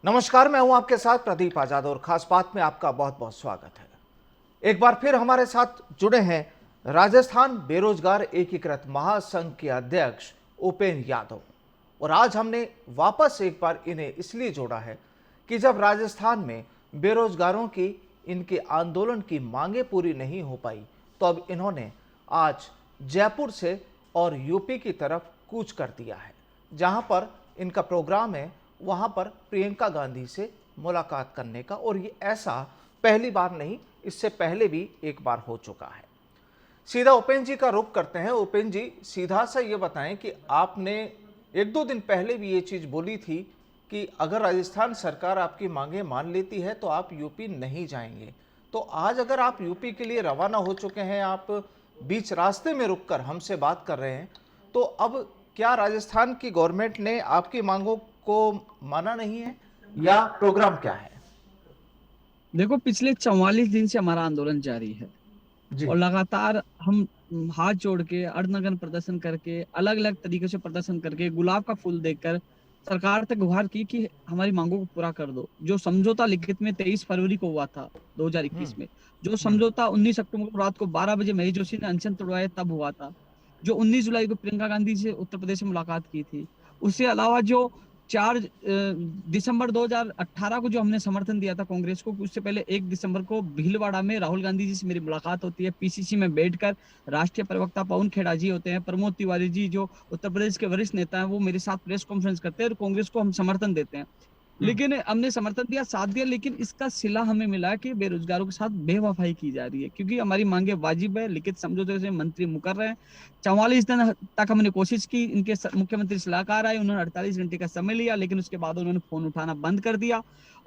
नमस्कार, मैं हूं आपके साथ प्रदीप आजाद और खास बात में आपका बहुत बहुत स्वागत है। एक बार फिर हमारे साथ जुड़े हैं राजस्थान बेरोजगार एकीकृत महासंघ के अध्यक्ष उपेंद्र यादव। और आज हमने वापस एक बार इन्हें इसलिए जोड़ा है कि जब राजस्थान में बेरोजगारों की इनके आंदोलन की मांगे पूरी नहीं हो पाई तो अब इन्होंने आज जयपुर से और यूपी की तरफ कूच कर दिया है। जहां पर इनका प्रोग्राम है वहां पर प्रियंका गांधी से मुलाकात करने का, और ये ऐसा पहली बार नहीं, इससे पहले भी एक बार हो चुका है। सीधा उपेंद्र जी का रुख करते हैं। उपेंद्र जी, सीधा सा ये बताएं कि आपने एक दो दिन पहले भी ये चीज बोली थी कि अगर राजस्थान सरकार आपकी मांगे मान लेती है तो आप यूपी नहीं जाएंगे। तो आज अगर आप यूपी के लिए रवाना हो चुके हैं, आप बीच रास्ते में रुककर हमसे बात कर रहे हैं, तो अब क्या राजस्थान की गवर्नमेंट ने आपकी मांगों को माना नहीं है या प्रोग्राम क्या है? देखो, पिछले 44 दिन से हमारा आंदोलन जारी है जी। और लगातार हम हाथ जोड़ के अर्धनग्न प्रदर्शन करके अलग अलग तरीके से प्रदर्शन करके गुलाब का फूल देकर सरकार तक गुहार की कि हमारी मांगों को पूरा कर दो। जो समझौता लिखित में 23 फरवरी को हुआ था 2021 में, जो हम्म। समझौता 19 अक्टूबर को रात को 12 बजे महेश जोशी ने अनशन तोड़वाया तब हुआ था, जो 19 जुलाई को प्रियंका गांधी से उत्तर प्रदेश में मुलाकात की थी। उसके अलावा जो 4 दिसंबर 2018 को जो हमने समर्थन दिया था कांग्रेस को, उससे पहले 1 दिसंबर को भीलवाड़ा में राहुल गांधी जी से मेरी मुलाकात होती है। पीसीसी में बैठकर राष्ट्रीय प्रवक्ता पवन खेड़ा जी होते हैं, प्रमोद तिवारी जी जो उत्तर प्रदेश के वरिष्ठ नेता हैं, वो मेरे साथ प्रेस कॉन्फ्रेंस करते हैं और कांग्रेस को हम समर्थन देते हैं। लेकिन हमने समर्थन दिया, साथ दिया, लेकिन इसका सिला हमें मिला कि बेरोजगारों के साथ बेवफाई की जा रही है, क्योंकि हमारी मांगे वाजिब है। लिखित समझौते से मंत्री मुकर रहे हैं। 44 दिन तक हमने कोशिश की, इनके मुख्यमंत्री सलाहकार आए, उन्होंने 48 घंटे का समय लिया, लेकिन उसके बाद उन्होंने फोन उठाना बंद कर दिया।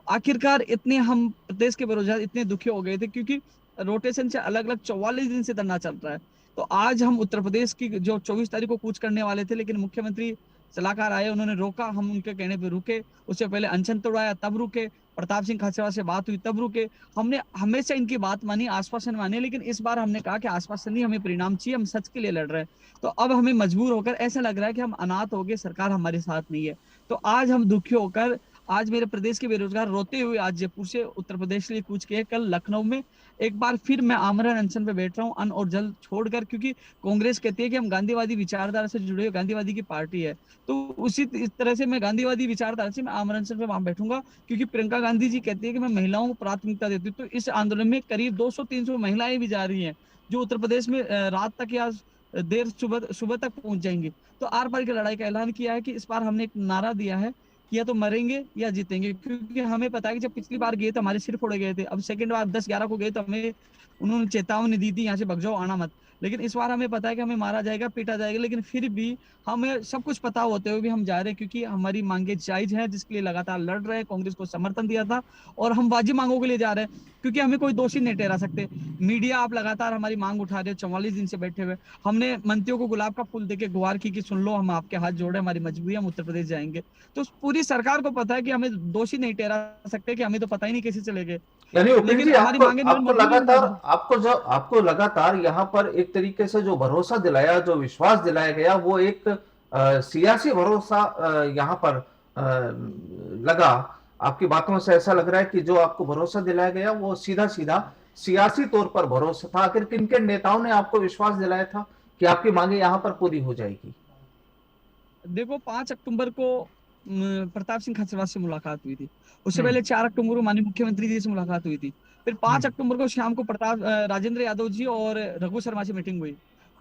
आखिरकार इतने हम प्रदेश के बेरोजगार इतने दुखी हो गए थे, क्योंकि रोटेशन से अलग अलग 44 दिन से धरना चल रहा है। तो आज हम उत्तर प्रदेश की जो 24 तारीख को कूच करने वाले थे, लेकिन मुख्यमंत्री सलाहकार आए, उन्होंने रोका, हम उनके कहने पे रुके। उससे पहले अनशन तोड़ाया तब रुके, प्रताप सिंह खाचरियावाल से बात हुई तब रुके। हमने हमेशा इनकी बात मानी, आश्वासन माने, लेकिन इस बार हमने कहा कि आश्वासन नहीं, हमें परिणाम चाहिए, हम सच के लिए लड़ रहे हैं। तो अब हमें मजबूर होकर ऐसा लग रहा है कि हम अनाथ हो गए, सरकार हमारे साथ नहीं है। तो आज हम दुखी होकर, आज मेरे प्रदेश के बेरोजगार रोते हुए आज जयपुर से उत्तर प्रदेश के लिए कूच किए। कल लखनऊ में एक बार फिर मैं आमरण अनशन पे बैठ रहा हूँ, अन्न और जल छोड़कर, क्योंकि कांग्रेस कहती है कि हम गांधीवादी विचारधारा से जुड़े हुए गांधीवादी की पार्टी है। तो उसी इस तरह से मैं गांधीवादी विचारधारा से मैं आमरण अनशन पे वहां बैठूंगा, क्योंकि प्रियंका गांधी जी कहती है कि मैं महिलाओं को प्राथमिकता देती हूँ। तो इस आंदोलन में करीब 200-300 महिलाएं भी जा रही हैं, जो उत्तर प्रदेश में रात तक या देर सुबह सुबह तक पहुंच जाएंगी। तो आर पार की लड़ाई का ऐलान किया है कि इस बार हमने एक नारा दिया है कि या तो मरेंगे या जीतेंगे, क्योंकि हमें पता है कि जब पिछली बार गए तो हमारे सिर फोड़े गए थे। अब सेकंड बार 10-11 को गए तो हमें उन्होंने चेतावनी दी थी, यहाँ से भग जाओ, आना मत। लेकिन इस बार हमें पता है कि हमें मारा जाएगा, पीटा जाएगा, लेकिन फिर भी हमें सब कुछ पता होते हुए भी हम जा रहे हैं, क्योंकि हमारी मांगे जायज हैं, जिसके लिए लगातार लड़ रहे हैं। कांग्रेस को समर्थन दिया था और हम वाजिब मांगों के लिए जा रहे हैं, क्योंकि हमें कोई दोषी नहीं ठहरा सकते। मीडिया आप लगातार हमारी मांग उठा रहे हो, 44 दिन से बैठे हुए। हमने मंत्रियों को गुलाब का फूल देके गुहार की कि सुन लो, हम आपके हाथ जोड़े, हमारी मजबूरी, हम उत्तर प्रदेश जाएंगे। तो पूरी सरकार को पता है कि हमें दोषी नहीं ठहरा सकते, कि हमें तो पता ही नहीं कैसे चले गए, यानी उपेंद्र लेकिन जी, हमारी आपको मांगे आपको मजबूरी में लगातार जा रही है। आपको लगातार यहाँ पर एक तरीके से जो भरोसा दिलाया, जो विश्वास दिलाया गया, वो एक सियासी भरोसा यहाँ पर लगा। आपकी बातों से ऐसा लग रहा है कि जो आपको भरोसा दिलाया गया वो सीधा सीधा सियासी तौर पर भरोसा था। आखिर किन किन नेताओं ने आपको विश्वास दिलाया था कि आपकी मांगे यहाँ पर पूरी हो जाएगी? देखो, 5 अक्टूबर को प्रताप सिंह खाचरियावाल से मुलाकात हुई थी। उससे हम्म। पहले 4 अक्टूबर को माननीय मुख्यमंत्री जी से मुलाकात हुई थी। फिर 5 हम्म। अक्टूबर को शाम को राजेंद्र यादव जी और रघु शर्मा से मीटिंग हुई।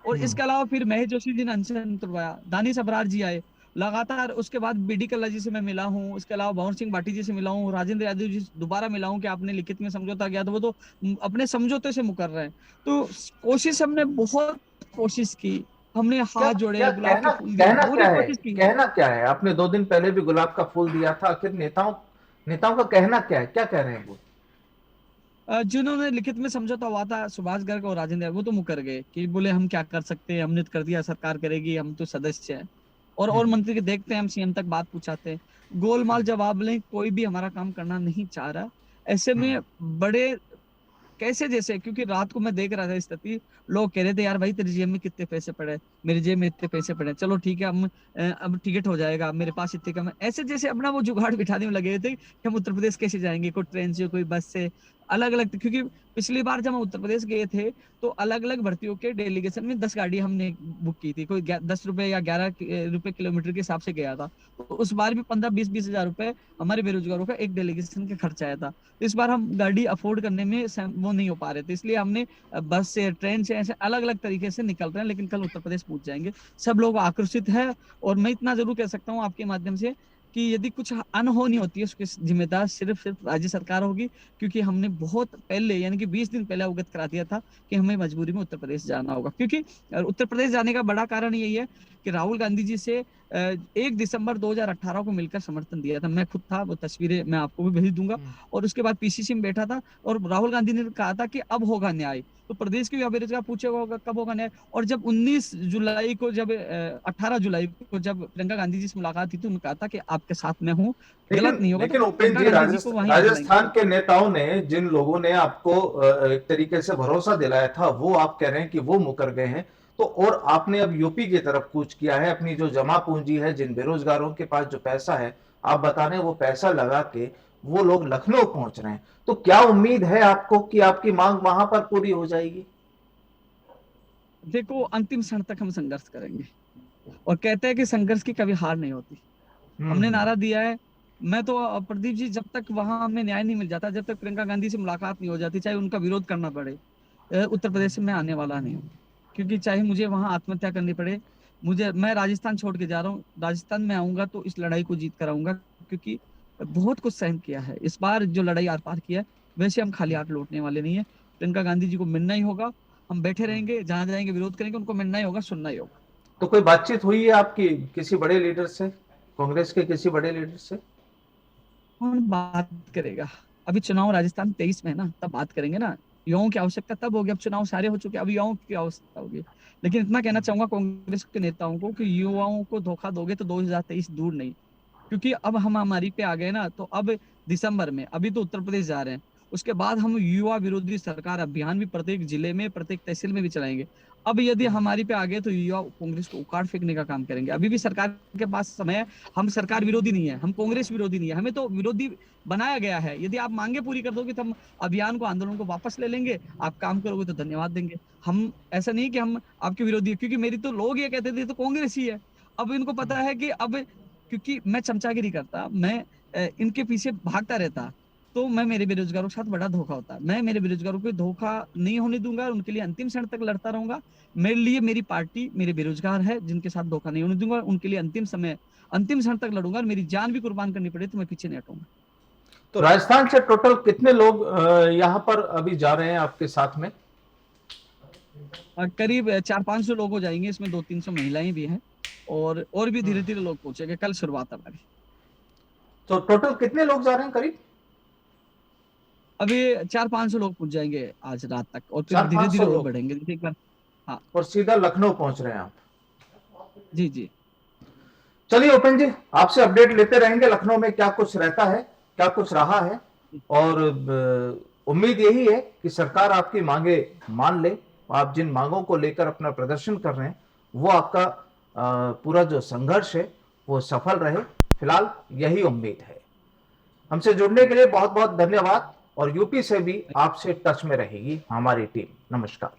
और हम्म। इसके अलावा फिर महेश जोशी जी ने अनशन तुड़वाया, दानिश अबरार जी आए लगातार। उसके बाद बीडी कल्ला जी से मैं मिला हूँ, उसके अलावा भंवर सिंह भाटी जी से मिला हूँ, राजेंद्र यादव जी से दोबारा मिला हूँ कि आपने लिखित में समझौता किया, तो वो तो अपने समझौते से मुकर रहे हैं। तो कोशिश हमने बहुत कोशिश की, हमने क्या हाथ जोड़े, क्या गुलाब के कहना फूल दिए, कहना पूरी क्या है? कोशिश की। कहना क्या है? आपने 2 दिन पहले भी गुलाब का फूल दिया था। आखिर नेताओं नेताओं का कहना क्या है? क्या कह रहे हैं वो? जिन्होंने लिखित में समझौता हुआ था सुभाष गर्ग और राजेंद्र, वो तो मुकर गए कि बोले हम क्या कर सकते हैं, हमने तो कर दिया, सरकार करेगी, हम तो सदस्य हैं। और हम्म। मंत्री के देखते हैं, हम सीएम तक बात पूछाते हैं, गोलमाल जवाब लें, कोई भी हमारा काम करना नहीं चाह रहा। ऐसे हम्म। में बड़े कैसे जैसे, क्योंकि रात को मैं देख रहा था स्थिति, लोग कह रहे थे यार भाई तेरी जेब में कितने पैसे पड़े, मेरी जेब में इतने पैसे पड़े, चलो ठीक है हम अब टिकट हो जाएगा, मेरे पास इतने कम है, ऐसे जैसे अपना वो जुगाड़ बिठाने में लगे हुए थे कि हम उत्तर प्रदेश कैसे जाएंगे, कोई ट्रेन से कोई बस से, अलग अलग। क्योंकि पिछली बार जब हम उत्तर प्रदेश गए थे तो अलग अलग भर्तियों के डेलीगेशन में 10 गाड़ी हमने बुक की थी, कोई 10 रुपए या 11 रुपए किलोमीटर के हिसाब से गया था। तो उस बार भी 15-20 हजार रुपए हमारे बेरोजगारों का एक डेलीगेशन का खर्चा आया था। तो इस बार हम गाड़ी अफोर्ड करने में वो नहीं हो पा रहे थे, इसलिए हमने बस से, ट्रेन से, ऐसे अलग अलग तरीके से निकल रहे हैं, लेकिन कल उत्तर प्रदेश पहुंच जाएंगे। सब लोग आकर्षित है। और मैं इतना जरूर कह सकता हूँ आपके माध्यम से कि यदि कुछ अनहोनी होती है उसके जिम्मेदार सिर्फ राज्य सरकार होगी, क्योंकि हमने बहुत पहले यानी कि 20 दिन पहले अवगत करा दिया था कि हमें मजबूरी में उत्तर प्रदेश जाना होगा। क्योंकि उत्तर प्रदेश जाने का बड़ा कारण यही है कि राहुल गांधी जी से 1 दिसंबर 2018 को मिलकर समर्थन दिया था। मैं खुद था, वो तस्वीरें मैं आपको भी भेज दूंगा। और उसके बाद पीसीसी में बैठा था और राहुल गांधी ने कहा था कि अब होगा न्याय। तो प्रदेश के बेरोजगार पूछेगा होगा कब होगा न्याय। और जब 19 जुलाई को, जब 18 जुलाई को जब प्रियंका गांधी जी से मुलाकात थी तो उन्होंने कहा था कि आपके साथ मैं हूँ, गलत नहीं होगा। लेकिन तो उपेंद्र प्रियंका जी, गांधी जी को वहीं राजस्थान के नेताओं ने, जिन लोगों ने आपको एक तरीके से भरोसा दिलाया था, वो आप कह रहे हैं कि वो मुकर गए हैं। तो और आपने अब यूपी की तरफ कूच किया है, अपनी जो जमा पूंजी है, जिन बेरोजगारों के पास जो पैसा है, आप बता रहे हैं वो पैसा लगा के वो लोग लखनऊ पहुंच रहे हैं। तो क्या उम्मीद है आपको कि आपकी मांग वहां पर पूरी हो जाएगी? देखो, अंतिम क्षण तक हम संघर्ष करेंगे और कहते हैं कि संघर्ष की कभी हार नहीं होती। हमने नारा दिया है। मैं तो प्रदीप जी, जब तक वहां हमें न्याय नहीं मिल जाता, जब तक प्रियंका गांधी से मुलाकात नहीं हो जाती, चाहे उनका विरोध करना पड़े, उत्तर प्रदेश से मैं आने वाला नहीं हूँ। क्योंकि चाहे मुझे वहां आत्महत्या करनी पड़े, मैं राजस्थान छोड़ के जा रहा हूँ। राजस्थान में आऊंगा तो इस लड़ाई को जीत कर आऊंगा, क्योंकि बहुत कुछ सहन किया है। इस बार जो लड़ाई आर पार किया है, वैसे हम खाली हाथ लौटने वाले नहीं है। प्रियंका गांधी जी को मिलना ही होगा। हम बैठे रहेंगे, जहां जाएंगे विरोध करेंगे, उनको मिलना ही होगा, सुनना ही होगा। तो कोई बातचीत हुई है आपकी किसी बड़े लीडर से, कांग्रेस के किसी बड़े लीडर से? कौन बात करेगा? अभी चुनाव राजस्थान 23 में है ना, तब बात करेंगे ना। युवाओं की आवश्यकता तब होगी। अब चुनाव सारे हो चुके, अब युवाओं की आवश्यकता होगी। लेकिन इतना कहना चाहूंगा कांग्रेस के नेताओं को कि युवाओं को धोखा दोगे तो 2023 दूर नहीं। क्योंकि अब हम हमारी पे आ गए ना, तो अब दिसंबर में, अभी तो उत्तर प्रदेश जा रहे हैं, उसके बाद हम युवा विरोधी सरकार अभियान भी प्रत्येक जिले में, प्रत्येक तहसील में भी चलाएंगे। अब यदि हमारी पे आ गए तो युवा कांग्रेस को उखाड़ फेंकने का काम करेंगे। अभी भी सरकार के पास समय है। हम सरकार विरोधी नहीं है, हम कांग्रेस विरोधी नहीं है, हमें तो विरोधी बनाया गया है। यदि आप मांगे पूरी कर दोगे तो हम अभियान को, आंदोलन को वापस ले लेंगे। आप काम करोगे तो धन्यवाद देंगे। हम ऐसा नहीं कि हम आपके विरोधी है, क्योंकि मेरी तो लोग ये कहते थे तो कांग्रेस ही है। अब इनको पता है कि अब, क्योंकि मैं चमचागिरी करता, मैं इनके पीछे भागता रहता, तो मैं मेरे बेरोजगारों के साथ बड़ा धोखा होता। मैं मेरे बेरोजगारों को धोखा नहीं होने दूंगा, उनके लिए अंतिम क्षण तक लड़ता रहूंगा। मेरे लिए मेरी पार्टी मेरे बेरोजगार है, जिनके साथ धोखा नहीं होने दूंगा। उनके लिए अंतिम क्षण तक लड़ूंगा, और मेरी जान भी कुर्बान करनी पड़े तो मैं पीछे नहीं हटूंगा। तो राजस्थान से टोटल कितने लोग यहाँ पर अभी जा रहे हैं आपके साथ में? करीब 400-500 लोग हो जाएंगे, इसमें 200-300 महिलाएं भी हैं, और भी धीरे धीरे लोग पहुंचेंगे। कल शुरुआत हमारी। तो टोटल कितने लोग जा रहे हैं करीब? अभी 400-500 लोग पहुंच जाएंगे आज रात तक, और फिर धीरे धीरे और बढ़ेंगे। जैसे एक बार, हाँ, और सीधा लखनऊ पहुंच रहे हैं आप? जी जी। चलिए उपेंद्र जी, आपसे अपडेट लेते रहेंगे लखनऊ में क्या कुछ रहता है, क्या कुछ रहा है। और उम्मीद यही है कि सरकार आपकी मांगे मान ले। आप जिन मांगों को लेकर अपना प्रदर्शन कर रहे हैं, वो आपका पूरा जो संघर्ष है वो सफल रहे। फिलहाल यही उम्मीद है। हमसे जुड़ने के लिए बहुत बहुत धन्यवाद। और यूपी से भी आपसे टच में रहेगी हमारी टीम। नमस्कार।